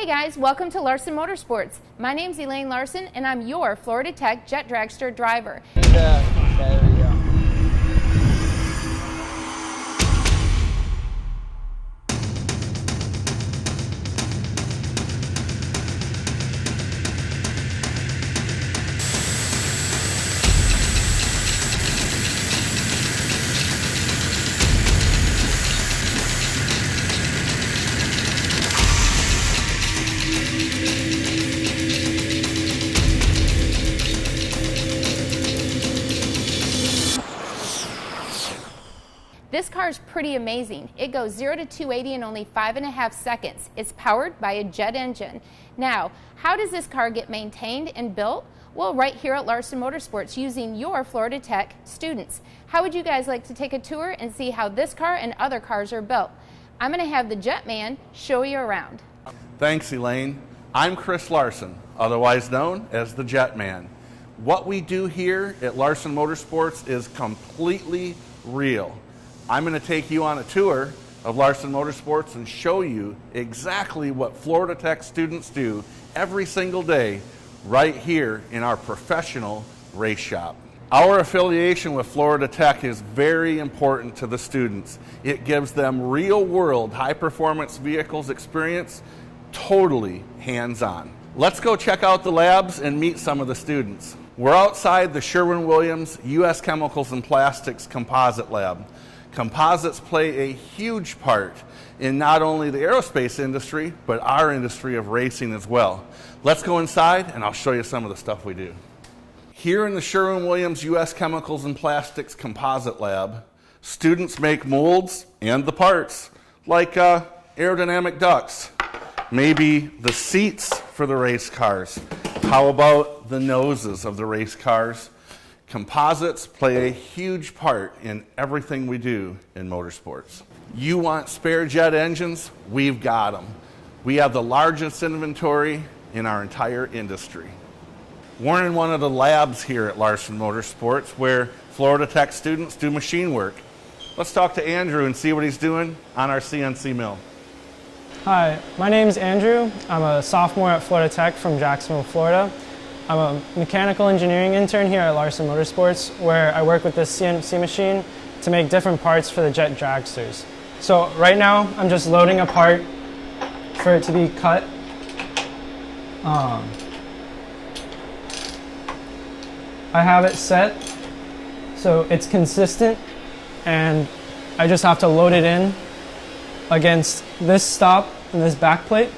Hey guys, welcome to Larsen Motorsports. My name's Elaine Larsen and I'm your Florida Tech Jet Dragster driver. There we go. This car is pretty amazing. It goes 0 to 280 in only 5.5 seconds. It's powered by a jet engine. Now, how does this car get maintained and built? Well, right here at Larsen Motorsports using your Florida Tech students. How would you guys like to take a tour and see how this car and other cars are built? I'm going to have the Jet Man show you around. Thanks, Elaine. I'm Chris Larsen, otherwise known as the Jet Man. What we do here at Larsen Motorsports is completely real. I'm going to take you on a tour of Larsen Motorsports and show you exactly what Florida Tech students do every single day right here in our professional race shop. Our affiliation with Florida Tech is very important to the students. It gives them real-world high-performance vehicles experience, totally hands-on. Let's go check out the labs and meet some of the students. We're outside the Sherwin-Williams U.S. Chemicals and Plastics Composite Lab. Composites play a huge part in not only the aerospace industry, but our industry of racing as well. Let's go inside and I'll show you some of the stuff we do. Here in the Sherwin-Williams U.S. Chemicals and Plastics Composite Lab, students make molds and the parts, like aerodynamic ducts, maybe the seats for the race cars. How about the noses of the race cars? Composites play a huge part in everything we do in motorsports. You want spare jet engines? We've got them. We have the largest inventory in our entire industry. We're in one of the labs here at Larsen Motorsports where Florida Tech students do machine work. Let's talk to Andrew and see what he's doing on our CNC mill. Hi, my name's Andrew. I'm a sophomore at Florida Tech from Jacksonville, Florida. I'm a mechanical engineering intern here at Larsen Motorsports where I work with this CNC machine to make different parts for the jet dragsters. So right now I'm just loading a part for it to be cut. I have it set so it's consistent and I just have to load it in against this stop and this back plate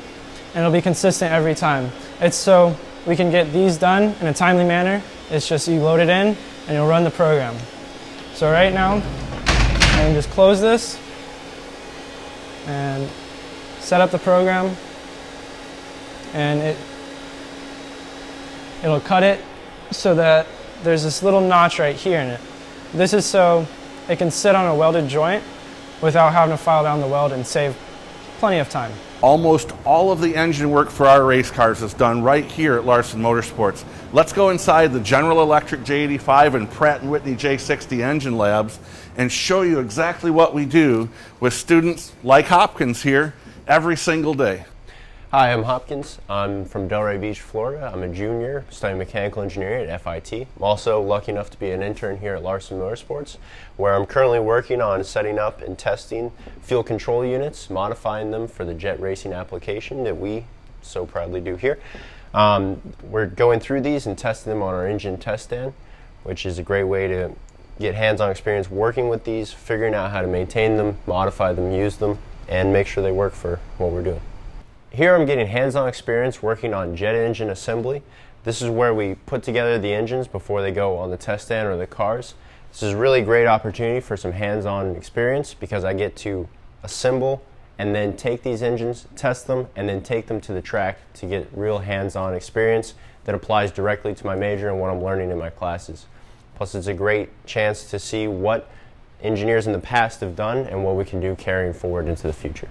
and it'll be consistent every time. It's so we can get these done in a timely manner. It's just you load it in and you'll run the program. So right now, I can just close this and set up the program and it'll cut it so that there's this little notch right here in it. This is so it can sit on a welded joint without having to file down the weld and save plenty of time. Almost all of the engine work for our race cars is done right here at Larsen Motorsports. Let's go inside the General Electric J85 and Pratt & Whitney J60 engine labs and show you exactly what we do with students like Hopkins here every single day. Hi, I'm Hopkins. I'm from Delray Beach, Florida. I'm a junior studying mechanical engineering at FIT. I'm also lucky enough to be an intern here at Larsen Motorsports, where I'm currently working on setting up and testing fuel control units, modifying them for the jet racing application that we so proudly do here. We're going through these and testing them on our engine test stand, which is a great way to get hands-on experience working with these, figuring out how to maintain them, modify them, use them, and make sure they work for what we're doing. Here I'm getting hands-on experience working on jet engine assembly. This is where we put together the engines before they go on the test stand or the cars. This is a really great opportunity for some hands-on experience because I get to assemble and then take these engines, test them, and then take them to the track to get real hands-on experience that applies directly to my major and what I'm learning in my classes. Plus it's a great chance to see what engineers in the past have done and what we can do carrying forward into the future.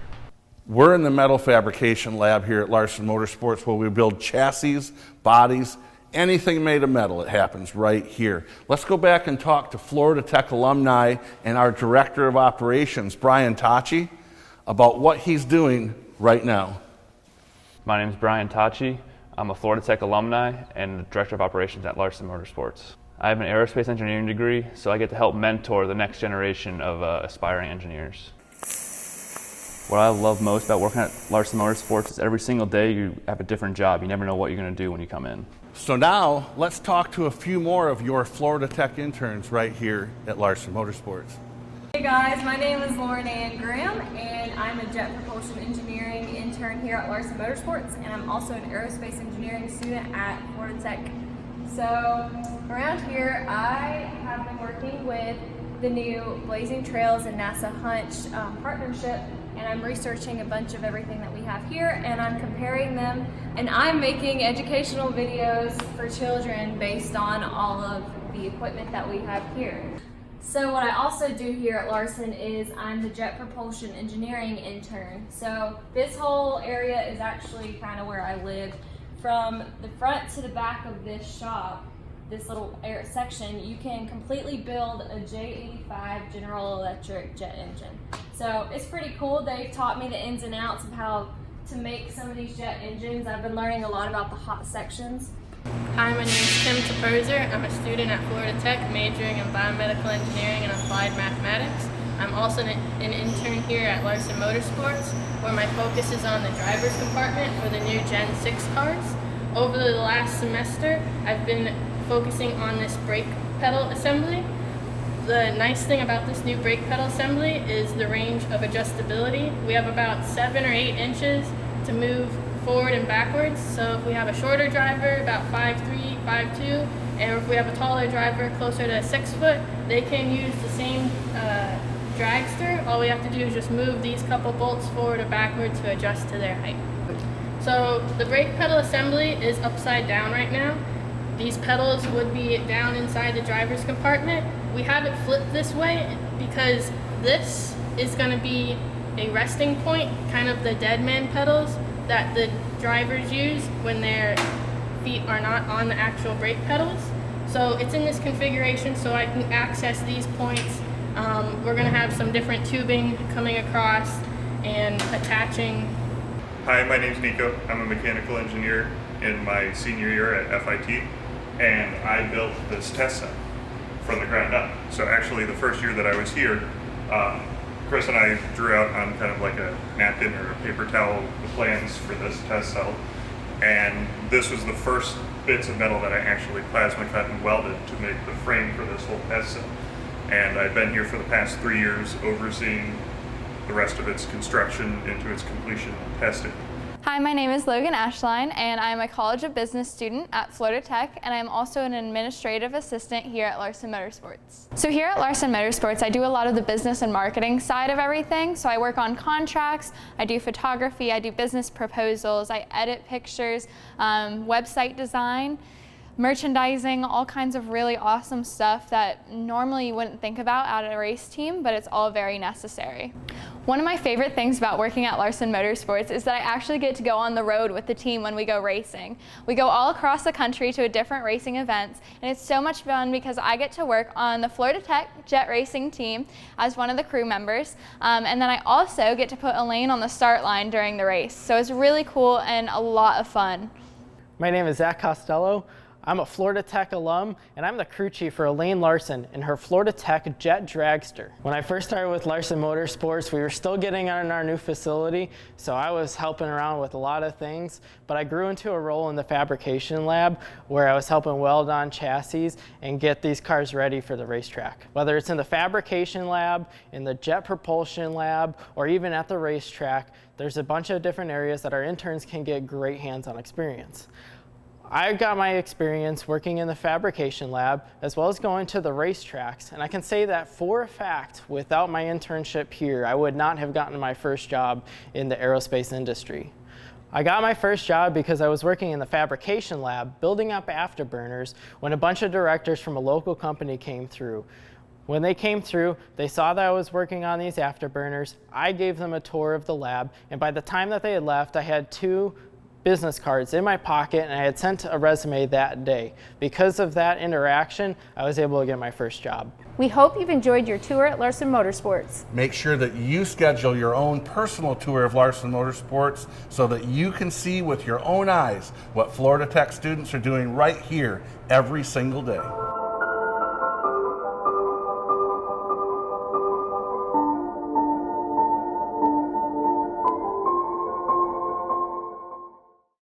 We're in the metal fabrication lab here at Larsen Motorsports where we build chassis, bodies, anything made of metal. It happens right here. Let's go back and talk to Florida Tech alumni and our Director of Operations, Brian Tachi, about what he's doing right now. My name is Brian Tachi. I'm a Florida Tech alumni and the Director of Operations at Larsen Motorsports. I have an aerospace engineering degree, so I get to help mentor the next generation of aspiring engineers. What I love most about working at Larsen Motorsports is every single day you have a different job. You never know what you're going to do when you come in. So now let's talk to a few more of your Florida Tech interns right here at Larsen Motorsports. Hey guys, my name is Lauren Ann Graham and I'm a jet propulsion engineering intern here at Larsen Motorsports, and I'm also an aerospace engineering student at Florida Tech. So around here I have been working with the new Blazing Trails and NASA Hunch partnership, and I'm researching a bunch of everything that we have here and I'm comparing them, and I'm making educational videos for children based on all of the equipment that we have here. So what I also do here at Larsen is I'm the jet propulsion engineering intern. So this whole area is actually kind of where I live. From the front to the back of this shop, this little section, you can completely build a J85 General Electric jet engine. So it's pretty cool. They've taught me the ins and outs of how to make some of these jet engines. I've been learning a lot about the hot sections. Hi, my name is Tim Toposer. I'm a student at Florida Tech, majoring in biomedical engineering and applied mathematics. I'm also an intern here at Larsen Motorsports, where my focus is on the driver's compartment for the new Gen 6 cars. Over the last semester, I've been focusing on this brake pedal assembly. The nice thing about this new brake pedal assembly is the range of adjustability. We have about 7 or 8 inches to move forward and backwards. So if we have a shorter driver, about 5'3", 5'2", and if we have a taller driver closer to 6 foot, they can use the same dragster. All we have to do is just move these couple bolts forward or backward to adjust to their height. So the brake pedal assembly is upside down right now. These pedals would be down inside the driver's compartment. We have it flipped this way because this is going to be a resting point, kind of the dead man pedals that the drivers use when their feet are not on the actual brake pedals. So it's in this configuration so I can access these points. We're going to have some different tubing coming across and attaching. Hi, my name's Nico. I'm a mechanical engineer in my senior year at FIT, and I built this test set from the ground up. So actually the first year that I was here, Chris and I drew out on kind of like a napkin or a paper towel the plans for this test cell, and this was the first bits of metal that I actually plasma cut and welded to make the frame for this whole test cell. And I've been here for the past 3 years overseeing the rest of its construction into its completion and testing. Hi, my name is Logan Ashline, and I'm a College of Business student at Florida Tech, and I'm also an administrative assistant here at Larsen Motorsports. So here at Larsen Motorsports, I do a lot of the business and marketing side of everything. So I work on contracts, I do photography, I do business proposals, I edit pictures, website design, merchandising, all kinds of really awesome stuff that normally you wouldn't think about at a race team, but it's all very necessary. One of my favorite things about working at Larsen Motorsports is that I actually get to go on the road with the team when we go racing. We go all across the country to different racing events, and it's so much fun because I get to work on the Florida Tech jet racing team as one of the crew members, and then I also get to put Elaine on the start line during the race. So it's really cool and a lot of fun. My name is Zach Costello. I'm a Florida Tech alum, and I'm the crew chief for Elaine Larsen in her Florida Tech jet dragster. When I first started with Larsen Motorsports, we were still getting on our new facility, so I was helping around with a lot of things, but I grew into a role in the fabrication lab where I was helping weld on chassis and get these cars ready for the racetrack. Whether it's in the fabrication lab, in the jet propulsion lab, or even at the racetrack, there's a bunch of different areas that our interns can get great hands-on experience. I got my experience working in the fabrication lab as well as going to the racetracks, and I can say that for a fact, without my internship here, I would not have gotten my first job in the aerospace industry. I got my first job because I was working in the fabrication lab building up afterburners when a bunch of directors from a local company came through. When they came through, they saw that I was working on these afterburners. I gave them a tour of the lab, and by the time that they had left, I had 2 business cards in my pocket, and I had sent a resume that day. Because of that interaction, I was able to get my first job. We hope you've enjoyed your tour at Larsen Motorsports. Make sure that you schedule your own personal tour of Larsen Motorsports so that you can see with your own eyes what Florida Tech students are doing right here every single day.